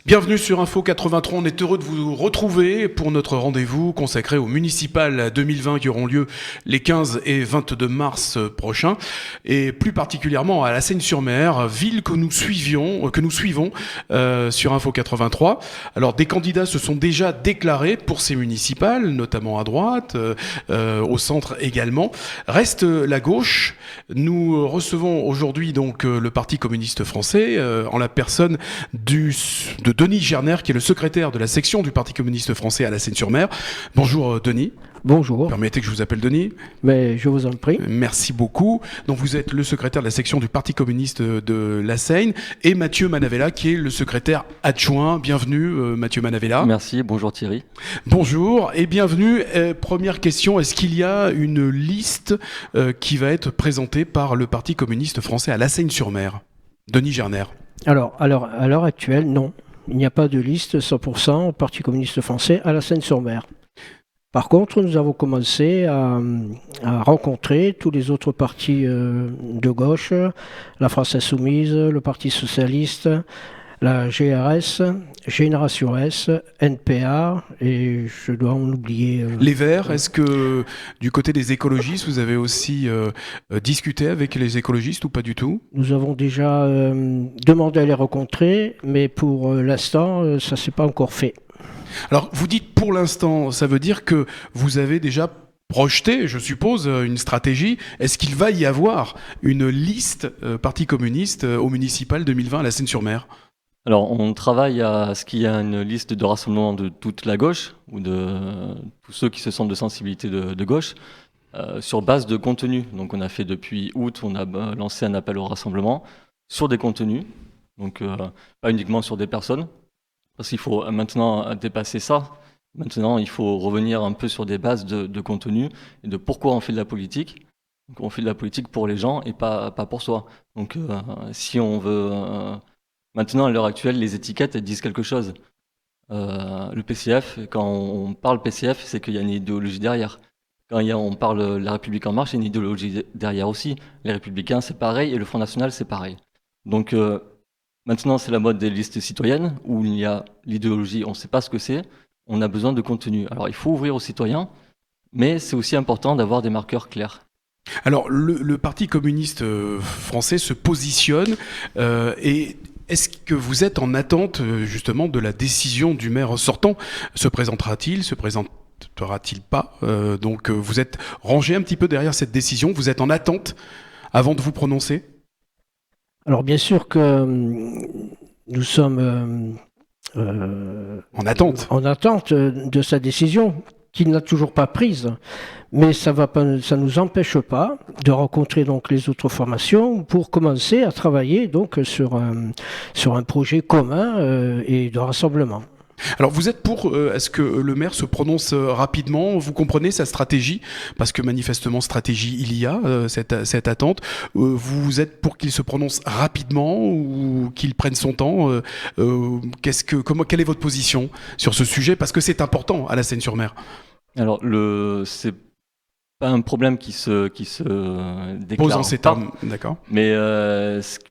Bienvenue sur Info 83, on est heureux de vous retrouver pour notre rendez-vous consacré aux municipales 2020 qui auront lieu les 15 et 22 mars prochains, et plus particulièrement à La Seyne-sur-Mer, ville que nous suivons sur Info 83. Alors des candidats se sont déjà déclarés pour ces municipales, notamment à droite, au centre également. Reste la gauche. Nous recevons aujourd'hui donc le Parti communiste français en la personne de Denis Gerner, qui est le secrétaire de la section du Parti communiste français à La Seyne-sur-Mer. Bonjour Denis. Bonjour. Permettez que je vous appelle Denis. Mais je vous en prie. Merci beaucoup. Donc vous êtes le secrétaire de la section du Parti communiste de La Seyne, et Mathieu Manavella qui est le secrétaire adjoint. Bienvenue Mathieu Manavella. Merci, bonjour Thierry. Bonjour et bienvenue. Première question, est-ce qu'il y a une liste qui va être présentée par le Parti communiste français à La Seyne-sur-Mer? Denis Gerner. Alors, à l'heure actuelle, non. Il n'y a pas de liste 100% au Parti communiste français à La Seyne-sur-Mer. Par contre, nous avons commencé à rencontrer tous les autres partis de gauche, la France Insoumise, le Parti Socialiste, la GRS, Génération S, NPA, et je dois en oublier... Les Verts, est-ce que du côté des écologistes, vous avez aussi discuté avec les écologistes ou pas du tout? Nous avons déjà demandé à les rencontrer, mais pour l'instant, ça ne s'est pas encore fait. Alors, vous dites pour l'instant, ça veut dire que vous avez déjà projeté, je suppose, une stratégie. Est-ce qu'il va y avoir une liste Parti communiste au municipal 2020 à La Seyne-sur-Mer? Alors, on travaille à ce qu'il y ait une liste de rassemblement de toute la gauche, ou de tous ceux qui se sentent de sensibilité de gauche, sur base de contenu. Donc, on a fait depuis août, on a lancé un appel au rassemblement sur des contenus, donc pas uniquement sur des personnes, parce qu'il faut maintenant dépasser ça. Maintenant, il faut revenir un peu sur des bases de contenu et de pourquoi on fait de la politique. Donc, on fait de la politique pour les gens et pas pour soi. Donc, si on veut... Maintenant, à l'heure actuelle, les étiquettes, elles disent quelque chose. Le PCF, quand on parle PCF, c'est qu'il y a une idéologie derrière. Quand on parle La République En Marche, il y a une idéologie derrière aussi. Les Républicains, c'est pareil, et le Front National, c'est pareil. Donc, maintenant, c'est la mode des listes citoyennes, où il y a l'idéologie, on ne sait pas ce que c'est, on a besoin de contenu. Alors, il faut ouvrir aux citoyens, mais c'est aussi important d'avoir des marqueurs clairs. Alors, le Parti communiste français se positionne et... Est-ce que vous êtes en attente justement de la décision du maire sortant? Se présentera-t-il? Se présentera-t-il pas? Donc vous êtes rangé un petit peu derrière cette décision. Vous êtes en attente avant de vous prononcer? Alors bien sûr que nous sommes en attente de sa décision, qu'il n'a toujours pas prise. Mais ça ne nous empêche pas de rencontrer donc les autres formations pour commencer à travailler donc sur un projet commun et de rassemblement. Alors vous êtes pour, est-ce que le maire se prononce rapidement? Vous comprenez sa stratégie? Parce que manifestement stratégie il y a, cette attente. Vous êtes pour qu'il se prononce rapidement ou qu'il prenne son temps? Quelle est votre position sur ce sujet? Parce que c'est important à La Seyne-sur-Mer. Alors c'est pas un problème qui se déclare. Pose en ces termes, d'accord. Mais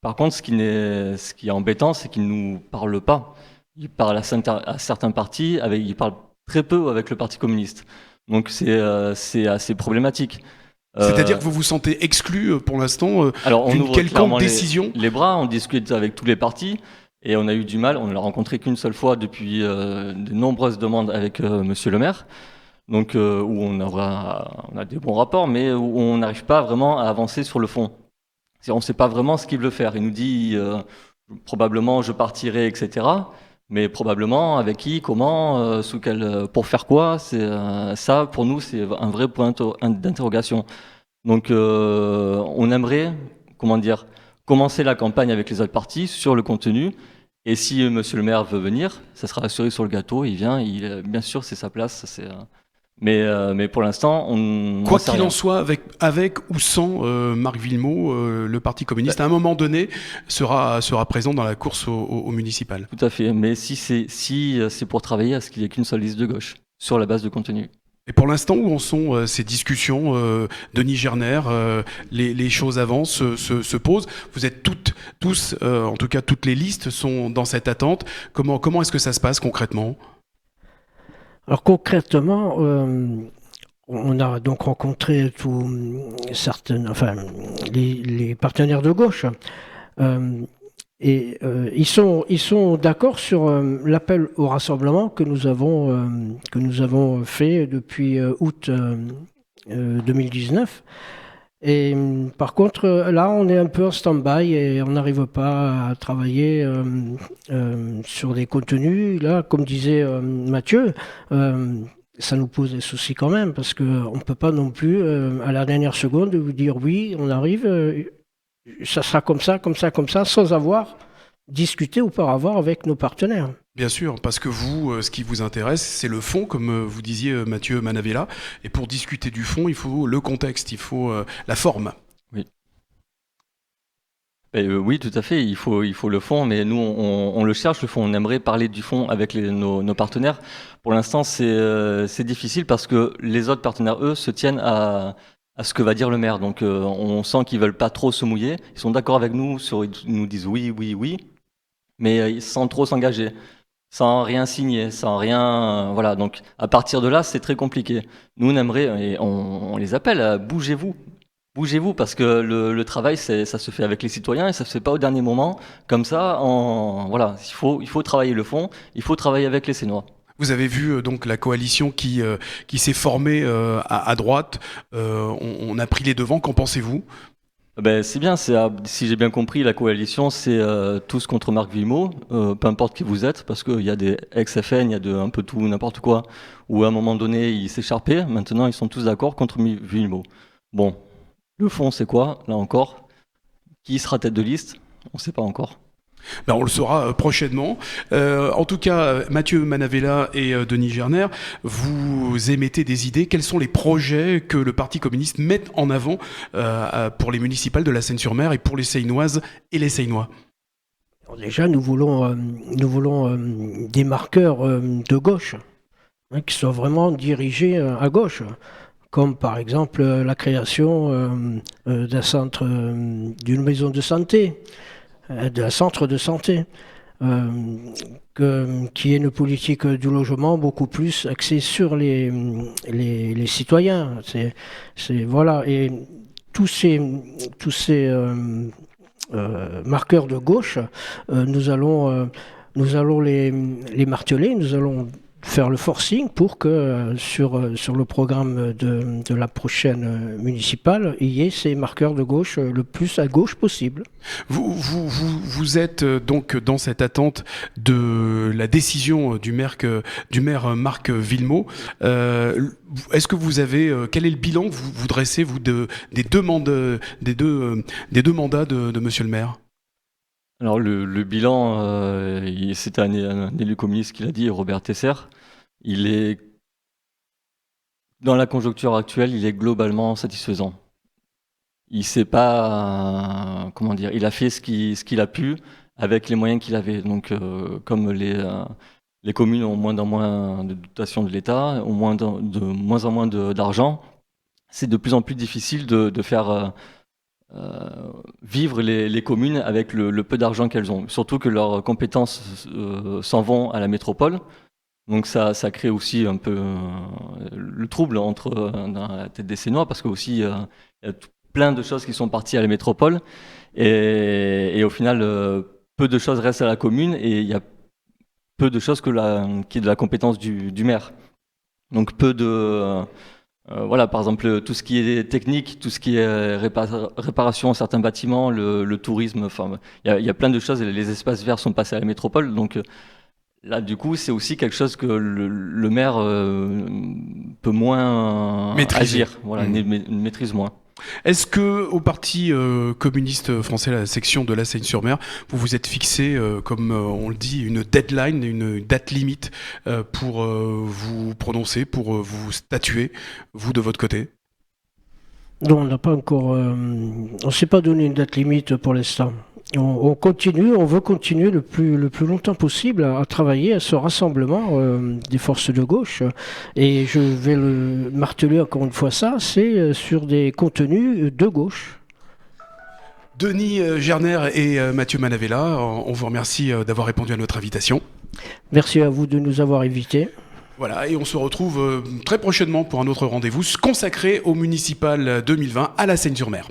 par contre, ce qui est embêtant, c'est qu'il nous parle pas. Il parle à certains partis, il parle très peu avec le Parti communiste. Donc c'est assez problématique. C'est-à-dire que vous vous sentez exclu pour l'instant d'une quelconque décision? Les bras, on discute avec tous les partis et on a eu du mal. On ne l'a rencontré qu'une seule fois depuis de nombreuses demandes avec Monsieur le maire. Donc où on a des bons rapports, mais où on n'arrive pas vraiment à avancer sur le fond. On ne sait pas vraiment ce qu'il veut faire. Il nous dit probablement je partirai, etc. Mais probablement avec qui, comment, pour faire quoi, ça pour nous c'est un vrai point d'interrogation. Donc on aimerait, commencer la campagne avec les autres partis sur le contenu. Et si Monsieur le maire veut venir, ça sera assuré sur le gâteau. Il vient, bien sûr c'est sa place. Mais pour l'instant, quoi qu'il en soit, avec ou sans Marc Villemot, le Parti communiste, à un moment donné, sera présent dans la course au municipal. Tout à fait. Mais si c'est pour travailler à ce qu'il n'y ait qu'une seule liste de gauche, sur la base de contenu. Et pour l'instant, où en sont ces discussions, Denis Gerner, les choses avancent, se posent. Vous êtes tous, en tout cas toutes les listes sont dans cette attente. Comment est-ce que ça se passe concrètement? Alors concrètement, on a donc rencontré les partenaires de gauche. Ils sont d'accord sur l'appel au rassemblement que nous avons fait depuis août 2019. Et par contre, là, on est un peu en stand-by et on n'arrive pas à travailler sur des contenus. Là, comme disait Mathieu, ça nous pose des soucis quand même parce qu'on ne peut pas non plus, à la dernière seconde, vous dire oui, on arrive. Ça sera comme ça, comme ça, comme ça, sans avoir discuté auparavant avec nos partenaires. Bien sûr, parce que vous, ce qui vous intéresse, c'est le fond, comme vous disiez Mathieu Manavella. Et pour discuter du fond, il faut le contexte, il faut la forme. Oui. Oui, tout à fait, il faut le fond, mais nous, on le cherche, le fond. On aimerait parler du fond avec nos partenaires. Pour l'instant, c'est difficile parce que les autres partenaires, eux, se tiennent à ce que va dire le maire. Donc on sent qu'ils veulent pas trop se mouiller. Ils sont d'accord avec nous, ils nous disent oui, oui, oui, mais sans trop s'engager, sans rien signer, sans rien... voilà, donc à partir de là, c'est très compliqué. Nous, on aimerait, et on les appelle, bougez-vous. Bougez-vous, parce que le travail, ça se fait avec les citoyens et ça se fait pas au dernier moment. Comme ça, voilà, il faut travailler le fond, il faut travailler avec les Sénois. Vous avez vu donc la coalition qui s'est formée à droite. On a pris les devants. Qu'en pensez-vous? C'est bien, si j'ai bien compris, la coalition, c'est tous contre Marc Villemot, peu importe qui vous êtes, parce qu'il y a des ex-FN, il y a un peu tout, n'importe quoi, où à un moment donné, ils s'écharpaient. Maintenant, ils sont tous d'accord contre Villemot. Bon, le fond, c'est quoi, là encore? Qui sera tête de liste? On ne sait pas encore. On le saura prochainement. En tout cas, Mathieu Manavella et Denis Gerner, vous émettez des idées. Quels sont les projets que le Parti communiste met en avant pour les municipales de la Seine-sur-Mer et pour les Seinoises et les Seinois? Déjà, nous voulons des marqueurs de gauche, qui soient vraiment dirigés à gauche, comme par exemple la création d'un centre, d'une maison de santé, d'un centre de santé, qui est une politique du logement beaucoup plus axée sur les citoyens. Voilà. Et tous ces marqueurs de gauche, nous allons les marteler, nous allons faire le forcing pour que sur le programme de la prochaine municipale, il y ait ces marqueurs de gauche le plus à gauche possible. Vous êtes donc dans cette attente de la décision du maire Marc Villemot. Est-ce que vous avez quel est le bilan que vous dressez des deux mandats de Monsieur le maire? Alors le bilan, c'est un élu communiste qui l'a dit, Robert Tesser. Il est, dans la conjoncture actuelle, il est globalement satisfaisant. Il sait pas, comment dire, il a fait ce qu'il a pu avec les moyens qu'il avait. Donc comme les communes ont moins en moins de dotation de l'État, ont de moins en moins d'argent, c'est de plus en plus difficile de faire vivre les communes avec le peu d'argent qu'elles ont. Surtout que leurs compétences s'en vont à la métropole. Donc ça crée aussi un peu le trouble dans la tête des Sénois, parce que aussi il y a plein de choses qui sont parties à la métropole et au final peu de choses restent à la commune et il y a peu de choses qui est de la compétence du maire. Donc peu de... voilà, par exemple, tout ce qui est technique, tout ce qui est réparation de certains bâtiments, le tourisme, enfin, il y a plein de choses. Les espaces verts sont passés à la métropole, donc là, du coup, c'est aussi quelque chose que le maire peut moins agir, voilà, maîtrise moins. Est-ce que au Parti communiste français, la section de la Seine-sur-Mer, vous vous êtes fixé, comme on le dit, une deadline, une date limite pour vous prononcer, pour vous statuer, vous de votre côté? Non, on n'a pas encore... on ne s'est pas donné une date limite pour l'instant. on veut continuer le plus longtemps possible à travailler à ce rassemblement des forces de gauche. Et je vais le marteler encore une fois c'est sur des contenus de gauche. Denis Gerner et Mathieu Manavella, on vous remercie d'avoir répondu à notre invitation. Merci à vous de nous avoir invités. Voilà, et on se retrouve très prochainement pour un autre rendez-vous consacré au municipal 2020 à la Seyne-sur-Mer.